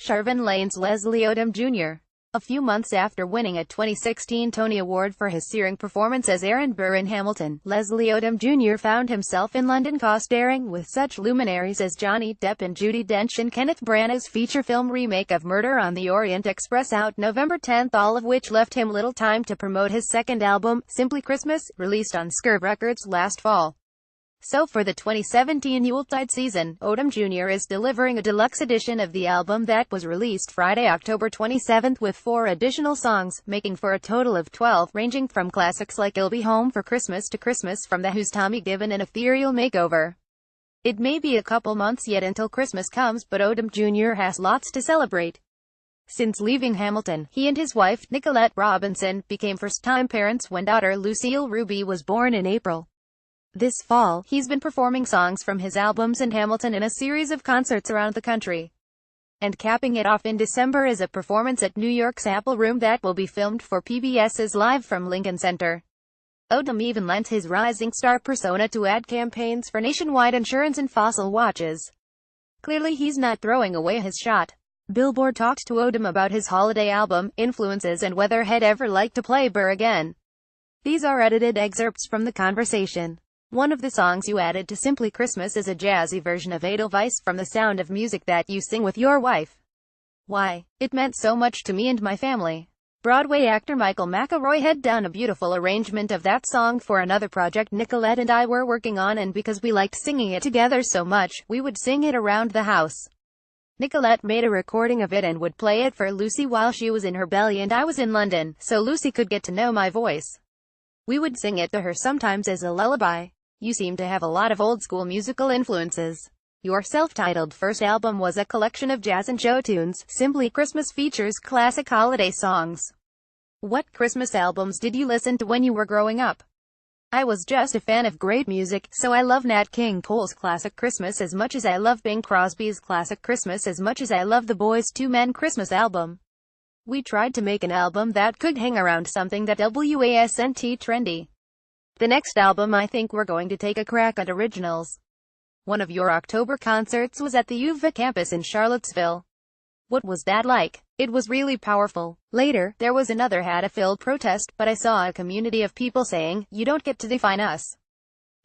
Shervin Lainez Leslie Odom Jr. A few months after winning a 2016 Tony Award for his searing performance as Aaron Burr in Hamilton, Leslie Odom Jr. found himself in London co-starring with such luminaries as Johnny Depp and Judi Dench in Kenneth Branagh's feature film remake of Murder on the Orient Express, out November 10, all of which left him little time to promote his second album, Simply Christmas, released on Skerv Records last fall. So for the 2017 Yuletide season, Odom Jr. is delivering a deluxe edition of the album that was released Friday, October 27, with 4 additional songs, making for a total of 12, ranging from classics like I'll Be Home for Christmas to Christmas from the Who's Tommy given an ethereal makeover. It may be a couple months yet until Christmas comes, but Odom Jr. has lots to celebrate. Since leaving Hamilton, he and his wife, Nicolette Robinson, became first-time parents when daughter Lucille Ruby was born in April. This fall, he's been performing songs from his albums in Hamilton in a series of concerts around the country. And capping it off in December is a performance at New York's Apple Room that will be filmed for PBS's Live from Lincoln Center. Odom even lent his rising star persona to ad campaigns for Nationwide Insurance and Fossil watches. Clearly he's not throwing away his shot. Billboard talked to Odom about his holiday album, influences, and whether he'd ever like to play Burr again. These are edited excerpts from the conversation. One of the songs you added to Simply Christmas is a jazzy version of Edelweiss from The Sound of Music that you sing with your wife. Why, it meant so much to me and my family. Broadway actor Michael McElroy had done a beautiful arrangement of that song for another project Nicolette and I were working on, and because we liked singing it together so much, we would sing it around the house. Nicolette made a recording of it and would play it for Lucy while she was in her belly and I was in London, so Lucy could get to know my voice. We would sing it to her sometimes as a lullaby. You seem to have a lot of old-school musical influences. Your self-titled first album was a collection of jazz and show tunes. Simply Christmas features classic holiday songs. What Christmas albums did you listen to when you were growing up? I was just a fan of great music, so I love Nat King Cole's Classic Christmas as much as I love Bing Crosby's Classic Christmas as much as I love the Boyz II Men Christmas album. We tried to make an album that could hang around something that wasn't trendy. The next album I think we're going to take a crack at originals. One of your October concerts was at the UVA campus in Charlottesville. What was that like? It was really powerful. Later, there was another hate-filled protest, but I saw a community of people saying, "You don't get to define us.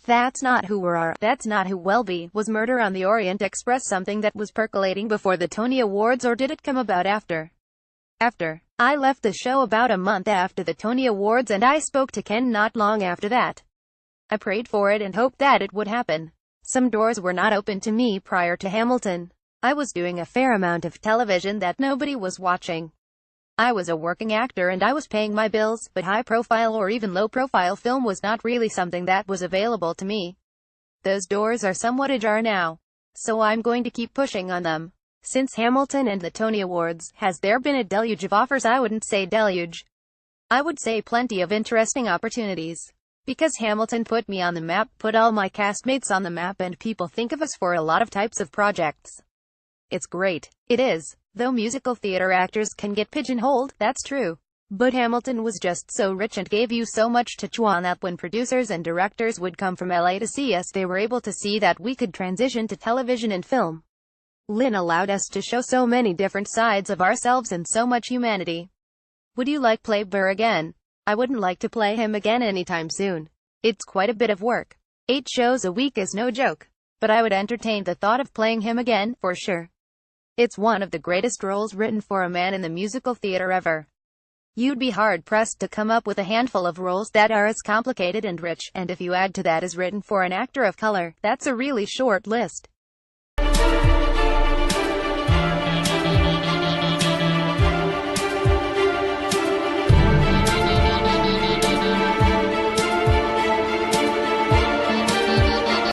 That's not who we are, that's not who we'll be." Was Murder on the Orient Express something that was percolating before the Tony Awards, or did it come about after? I left the show about a month after the Tony Awards, and I spoke to Ken not long after that. I prayed for it and hoped that it would happen. Some doors were not open to me prior to Hamilton. I was doing a fair amount of television that nobody was watching. I was a working actor and I was paying my bills, but high-profile or even low-profile film was not really something that was available to me. Those doors are somewhat ajar now. So I'm going to keep pushing on them. Since Hamilton and the Tony Awards, has there been a deluge of offers? I wouldn't say deluge. I would say plenty of interesting opportunities. Because Hamilton put me on the map, put all my castmates on the map, and people think of us for a lot of types of projects. It's great. It is. Though musical theater actors can get pigeonholed, that's true. But Hamilton was just so rich and gave you so much to chew on that when producers and directors would come from LA to see us, they were able to see that we could transition to television and film. Lynn allowed us to show so many different sides of ourselves and so much humanity. Would you like play Burr again? I wouldn't like to play him again anytime soon. It's quite a bit of work. 8 shows a week is no joke. But I would entertain the thought of playing him again, for sure. It's one of the greatest roles written for a man in the musical theater ever. You'd be hard-pressed to come up with a handful of roles that are as complicated and rich, and if you add to that as written for an actor of color, that's a really short list.